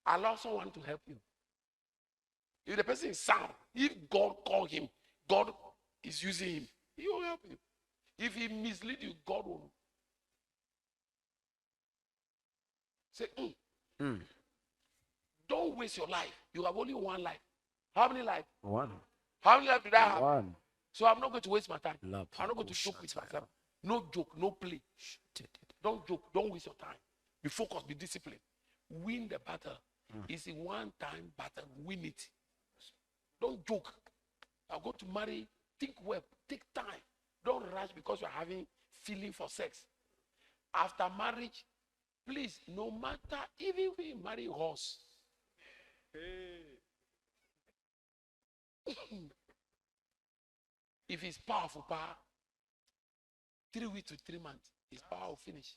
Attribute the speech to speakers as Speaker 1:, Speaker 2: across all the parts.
Speaker 1: Allow someone to help you. If the person is sound, if God call him, God is using him, he will help you. If he mislead you, God will say, don't waste your life. You have only one life. How many life?
Speaker 2: One.
Speaker 1: How many life did I have?
Speaker 2: One.
Speaker 1: So I'm not going to waste my time. I'm not going to joke with myself. No joke, no play. Don't joke. Don't waste your time. Be focused, be disciplined. Win the battle. It's a one-time battle. Win it. Don't joke. I'm going to marry. Think well. Take time. Don't rush because you're having feeling for sex. After marriage, please, no matter, even if you marry a horse. If it's powerful, 3 weeks to 3 months, his power will finish.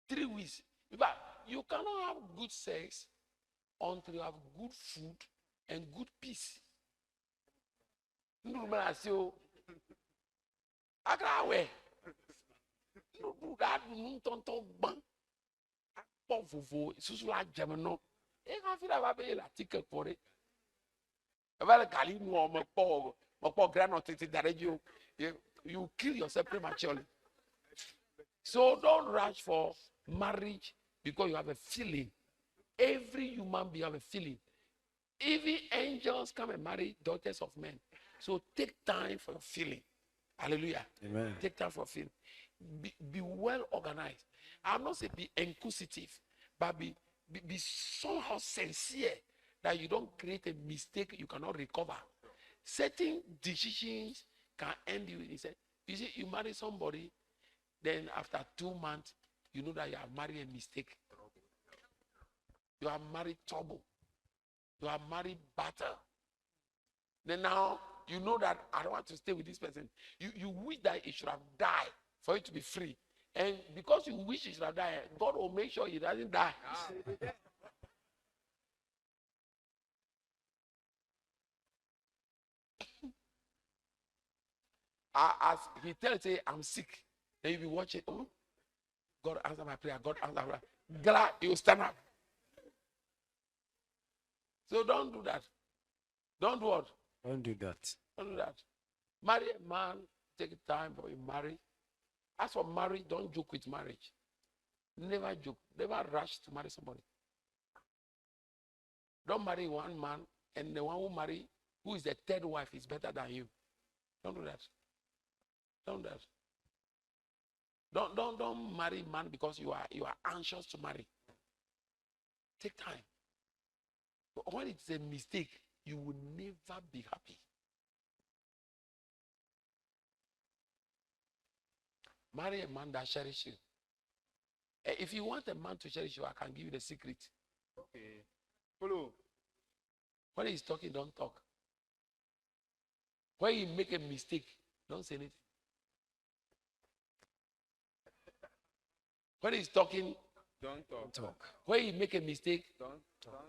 Speaker 1: 3 weeks. But you cannot have good sex until you have good food and good peace. No man, I say, I can't wear. No, that don't talk bang. Susu la jamano. E ka fi la ba be la ticket for it. About Kali no my poor grandmother you kill yourself prematurely. So don't rush for marriage because you have a feeling. Every human being have a feeling. Even angels come and marry daughters of men. So take time for your feeling. Hallelujah.
Speaker 2: Amen.
Speaker 1: Take time for feeling. Be well organized. I'm not saying be inquisitive, but be somehow sincere that you don't create a mistake you cannot recover. Certain decisions can end you. He said, you see, you marry somebody, then after 2 months, you know that you have married a mistake. You have married trouble. You have married battle. Then now you know that I don't want to stay with this person. You wish that he should have died for you to be free. And because you wish he should have died, God will make sure he doesn't die. As he tells you, I'm sick. Then you'll be watching. Oh, God answer my prayer. God answer my prayer. Glad you stand up. So don't do that. Don't do what?
Speaker 2: Don't do that.
Speaker 1: Don't do that. Marry a man. Take time for you marry. As for marriage, don't joke with marriage. Never joke. Never rush to marry somebody. Don't marry one man and the one who marry, who is the third wife, is better than you. Don't do that. Don't do that. Don't marry man because you are anxious to marry. Take time. But when it's a mistake, you will never be happy. Marry a man that cherishes you. If you want a man to cherish you, I can give you the secret.
Speaker 3: Okay. Follow.
Speaker 1: When he's talking, don't talk. When you make a mistake, don't say anything. When he's talking,
Speaker 3: Don't talk.
Speaker 1: when you make a mistake,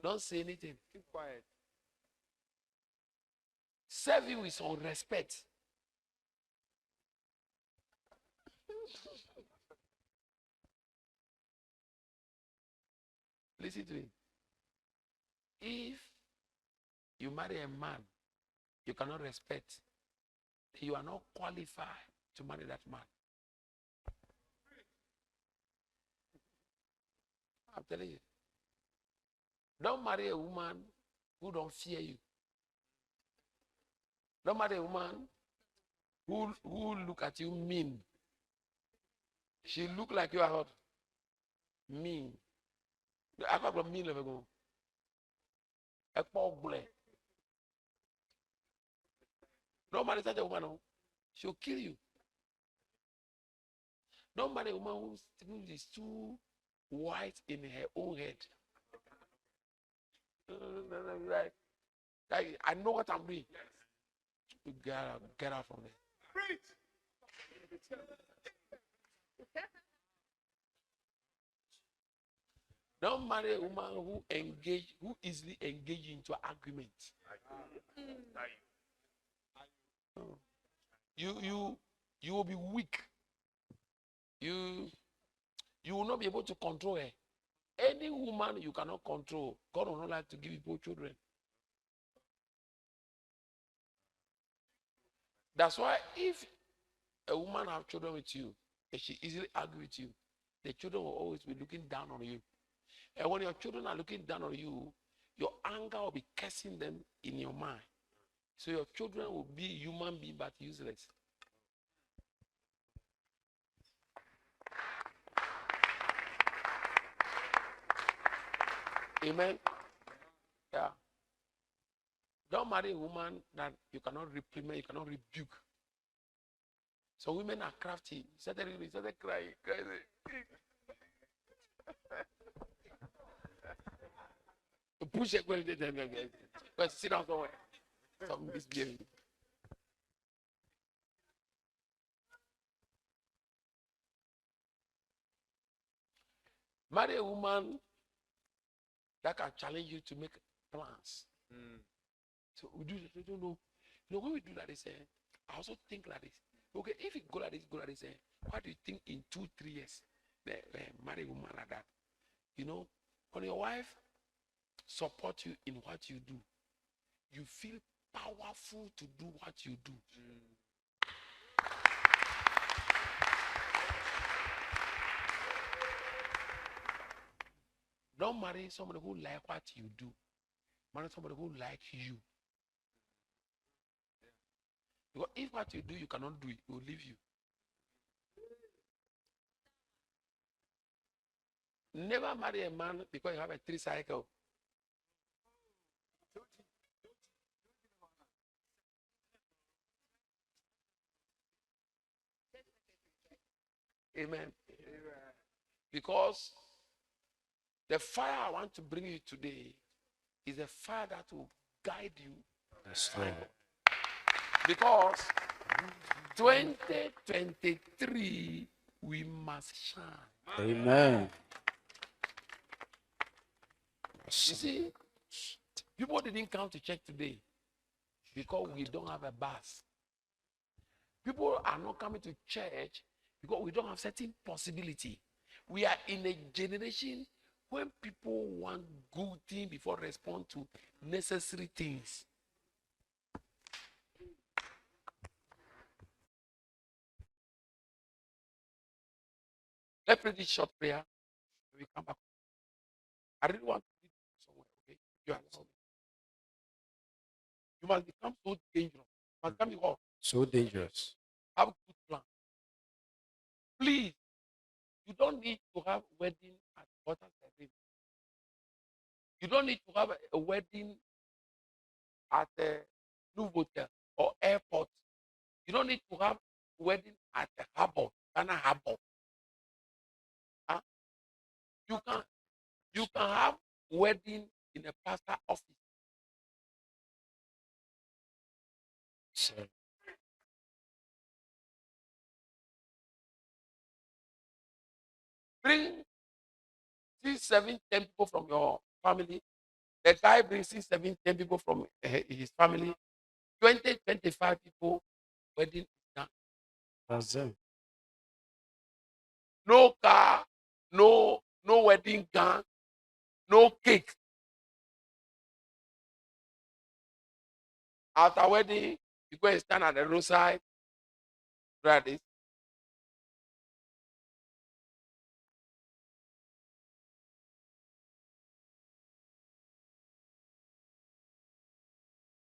Speaker 3: Don't
Speaker 1: say anything.
Speaker 3: keep quiet.
Speaker 1: Serve you with some respect. Listen to me. If you marry a man you cannot respect, you are not qualified to marry that man. I'm telling you. Don't marry a woman who don't fear you. Don't marry a woman who look at you mean. She look like you are hot. Mean. I can't mean level go. Don't marry such a woman. No. She'll kill you. Don't marry a woman who is too white in her own head. Like, I know what I'm doing. You get out from there. Don't marry a woman who easily engage into argument. You will be weak. You will not be able to control her. Any woman you cannot control, God will not like to give people children. That's why if a woman have children with you, and she easily argue with you, the children will always be looking down on you. And when your children are looking down on you, your anger will be cursing them in your mind. So your children will be human being but useless. Amen. Yeah. Don't marry a woman that you cannot reprimand, you cannot rebuke. So women are crafty. He started crying. Push it. But sit down somewhere. Some misbehaving. Marry a woman that can challenge you to make plans. So we do. We don't know. You know when we do that, I also think like this. Okay, if it go like this, what do you think in 2-3 years? Marry a woman like that. You know, when your wife support you in what you do, you feel powerful to do what you do. Don't marry somebody who like what you do. Marry somebody who likes you. Because if what you do you cannot do it, it will leave you. Never marry a man because you have a 3 cycle. Amen. Because the fire I want to bring you today is a fire that will guide you.
Speaker 2: Yes, Lord.
Speaker 1: Because 2023, we must shine.
Speaker 2: Amen.
Speaker 1: You see, people didn't come to church today because we don't have a bus. People are not coming to church because we don't have certain possibility. We are in a generation when people want good things before respond to necessary things. Let's pray this short prayer. We come back. I really want to lead you somewhere, okay? You allow me. You must become so dangerous. You must become what?
Speaker 2: So dangerous.
Speaker 1: Have a good plan. Please, you don't need to have wedding at water ceremony. You don't need to have a wedding at a new hotel or airport. You don't need to have wedding at a harbor, Ghana harbor. Huh? You can have wedding in a pastor office.
Speaker 2: So,
Speaker 1: Bring 6, 7, 10 people from your family. The guy brings 6, 7, 10 people from his family. 20, 25 people. Wedding is done.
Speaker 2: that's it.
Speaker 1: No car, no wedding gown, no cake. After wedding, you go and stand at the roadside. Right, this.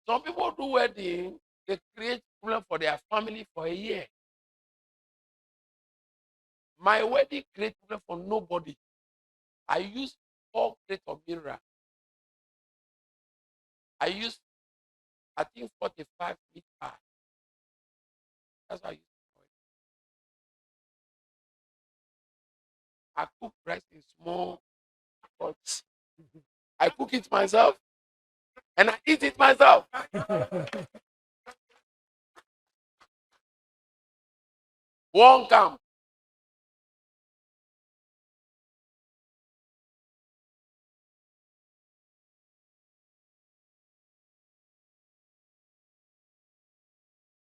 Speaker 1: Some people do wedding, they create problem for their family for a year. My wedding create problem for nobody. I use 4 plates of mirror. I use, I think, 45 meat pie. That's how I use it. I cook rice in small pots. I cook it myself and I eat it myself. One come.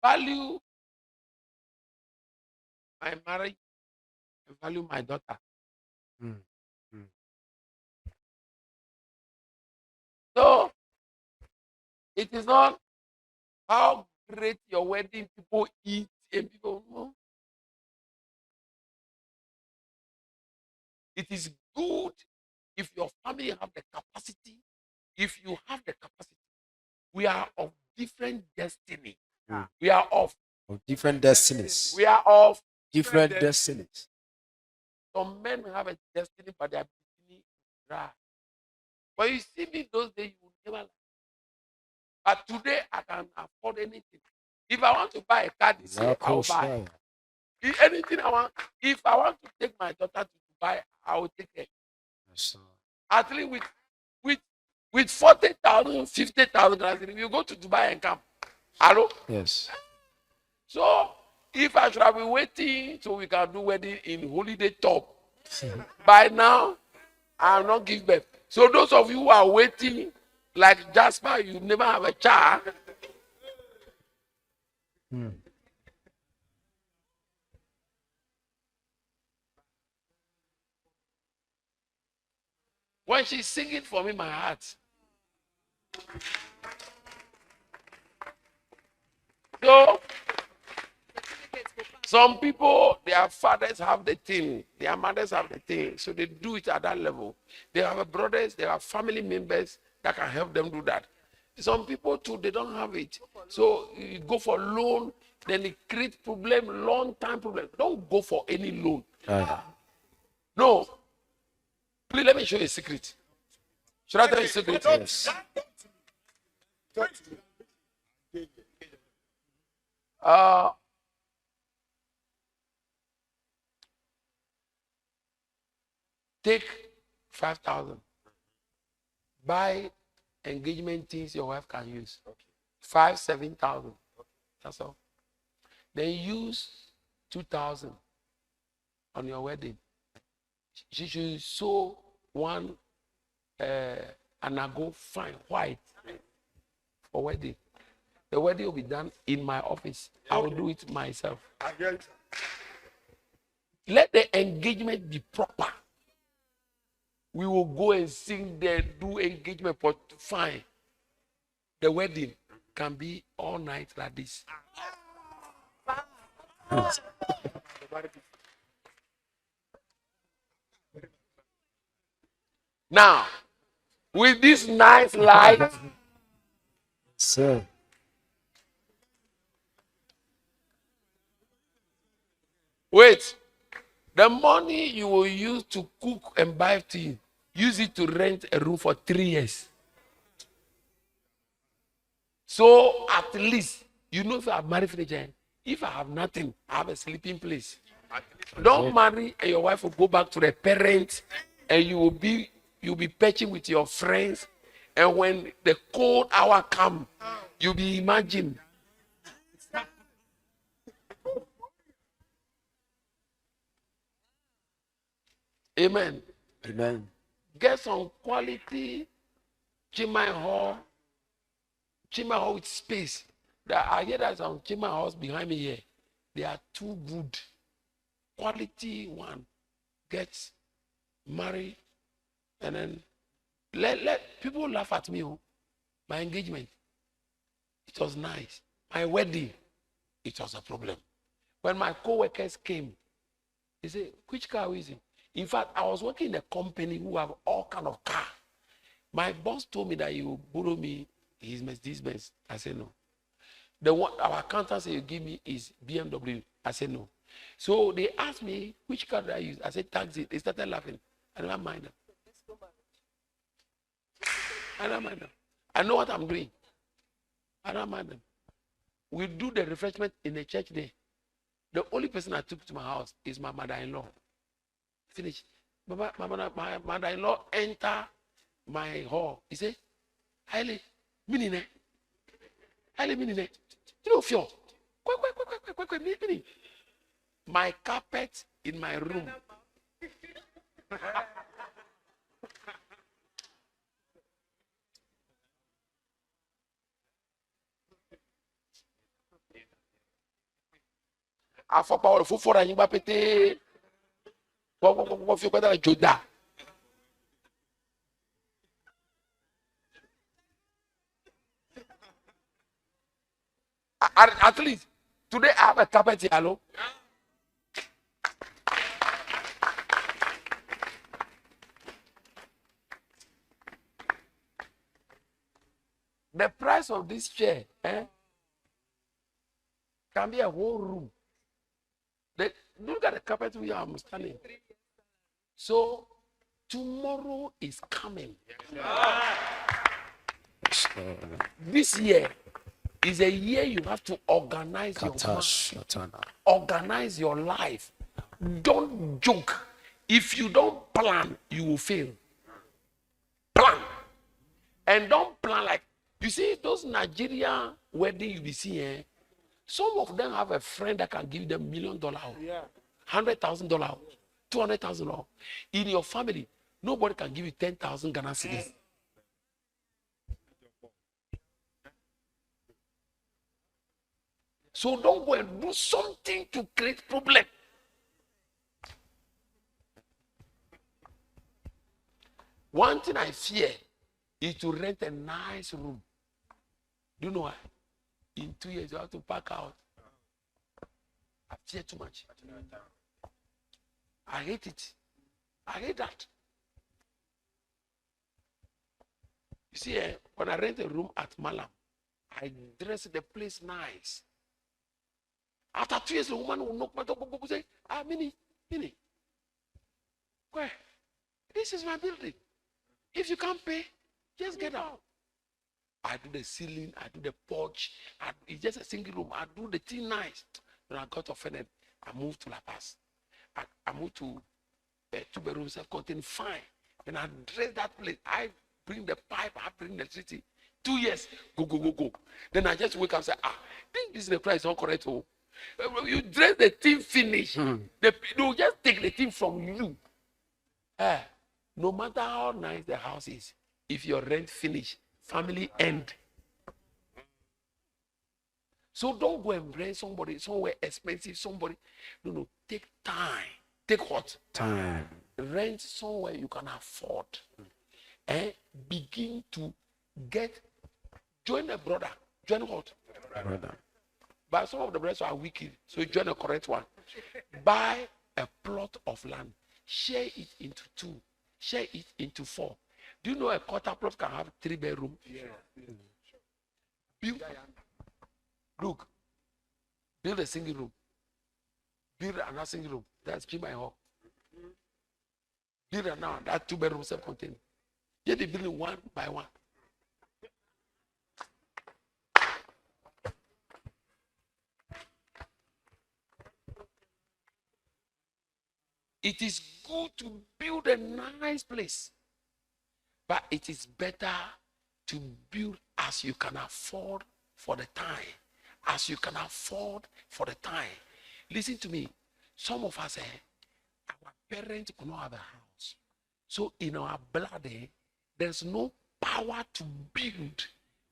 Speaker 1: Value my marriage and value my daughter.
Speaker 2: Mm. Mm.
Speaker 1: So it is not how great your wedding people eat and people know. It is good if your family have the capacity. If you have the capacity, we are of different destiny. We are of
Speaker 2: different destinies.
Speaker 1: we are of
Speaker 2: Different destinies.
Speaker 1: some men have a destiny, but their destiny is dry. But you see me those days, you will never like. But today I can afford anything. If I want to buy a car this year, I'll buy. If anything I want, if I want to take my daughter to buy, I will take her. At least with 40,000, 50,000, you go to Dubai and come. Hello?
Speaker 2: Yes.
Speaker 1: So if I should have been waiting so we can do wedding in holiday top, by now I'll not give birth. So those of you who are waiting, like Jasper, you never have a child. When she's singing for me, my heart. So some people, their fathers have the thing, their mothers have the thing, so they do it at that level. They have brothers, they have family members that can help them do that. Some people too, they don't have it. So you go for loan, then it creates problem, long time problem. Don't go for any loan. No. Please let me show you a secret. Should I tell you a secret?
Speaker 2: Yes.
Speaker 1: Take 5,000. Buy engagement things your wife can use. 7,000. That's all. Then use 2,000 on your wedding. She should sew one anago fine white for wedding. The wedding will be done in my office. I will do it myself. Let the engagement be proper. We will go and sing there, do engagement, but fine. The wedding can be all night like this. Now, with this nice light,
Speaker 2: Sir.
Speaker 1: wait. The money you will use to cook and buy tea, use it to rent a room for 3 years. So at least, you know, if I have married finish, if I have nothing, I have a sleeping place. Don't marry and your wife will go back to the parents and you'll be patching with your friends. And when the cold hour comes, you'll be imagining. Amen.
Speaker 2: Amen.
Speaker 1: Get some quality Chimay Hall with space. I hear that some Chimay Halls behind me here. They are too good. Quality one. Get married and then let people laugh at me. My engagement, it was nice. My wedding, it was a problem. When my co-workers came, they said, which car is it? In fact, I was working in a company who have all kind of car. My boss told me that he will borrow me his Mercedes-Benz. I said no. The one our accountant said you give me is BMW. I said no. So they asked me which car do I use. I said taxi. They started laughing. I don't mind them. I don't mind them. I know what I'm doing. I don't mind them. We do the refreshment in the church there. The only person I took to my house is my mother-in-law. Finish. My mother-in-law enter my hall. He said, Haile, minine. Haile, minine. You know, feel. My carpet in my room. Afọpa ọ̀rọ̀ fún fọ́ra yín bá pété wọ́n fi pẹ́tà jòdà. At least today I have a carpet here. Hello? The price of this chair can be a whole room. Look at the carpet we are standing. So tomorrow is coming. This year is a year you have to organize your mind, organize your life. Don't joke. If you don't plan, you will fail. Plan. And don't plan like, you see those Nigerian wedding you be seeing, some of them have a friend that can give them $1 million, $100,000, $200,000. In your family, nobody can give you 10,000 Ghana cedis. So don't go and do something to create problem. One thing I fear is to rent a nice room. Do you know why? In 2 years, you have to pack out. I fear too much. I hate it. I hate that. You see, when I rent a room at Malam, I dress the place nice. After 2 years, the woman will knock my door and say, Minnie, where? This is my building. If you can't pay, just get out. I do the ceiling, I do the porch, it's just a single room. I do the thing nice. When I got offended, I moved to La Paz. I moved to a 2-bedroom self-contained, fine. Then I dress that place. I bring the pipe, I bring the city. 2 years, go. Then I just wake up and say, this business price is not correct. Oh. You dress the thing finish. They'll just take the thing from you. No matter how nice the house is, if your rent finish, family end. So don't go and rent somebody somewhere expensive, somebody. No, take time. Take what?
Speaker 2: Time.
Speaker 1: Rent somewhere you can afford. Begin to join a brother. Join what?
Speaker 2: Brother.
Speaker 1: But some of the brothers are wicked, so join a correct one. Buy a plot of land. Share it into 2. Share it into 4. Do you know a quarter plot can have 3 bedrooms? Yeah. Build a single room. Build another single room. That's Jim and Hawk. Build another, that 2-bedroom self-contained. Get the building one by one. It is good to build a nice place, but it is better to build as you can afford for the time. As you can afford for the time. Listen to me. Some of us, our parents could not have a house. So in our blood, there's no power to build.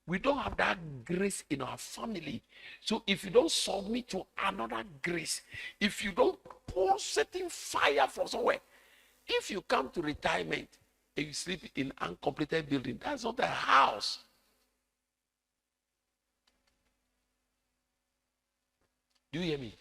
Speaker 1: We don't have that grace in our family. So if you don't submit to another grace, if you don't pour certain fire from somewhere, if you come to retirement and you sleep in uncompleted building, that's not a house. Do you hear me?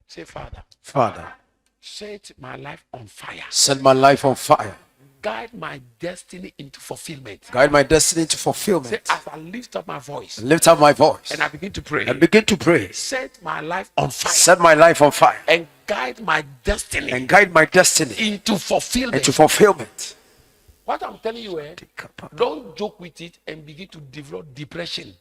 Speaker 1: Say, Father.
Speaker 2: Father,
Speaker 1: Set my life on fire.
Speaker 2: set my life on fire.
Speaker 1: Guide my destiny into fulfillment.
Speaker 2: Guide my destiny to
Speaker 1: Say,
Speaker 2: fulfillment.
Speaker 1: as I lift up my voice
Speaker 2: Lift up my voice
Speaker 1: and I begin to pray,
Speaker 2: and begin to pray.
Speaker 1: set my life on fire
Speaker 2: Set my life on fire
Speaker 1: and guide my destiny
Speaker 2: and guide my destiny
Speaker 1: into fulfillment.
Speaker 2: into fulfillment.
Speaker 1: What I'm telling you, don't joke with it and begin to develop depression.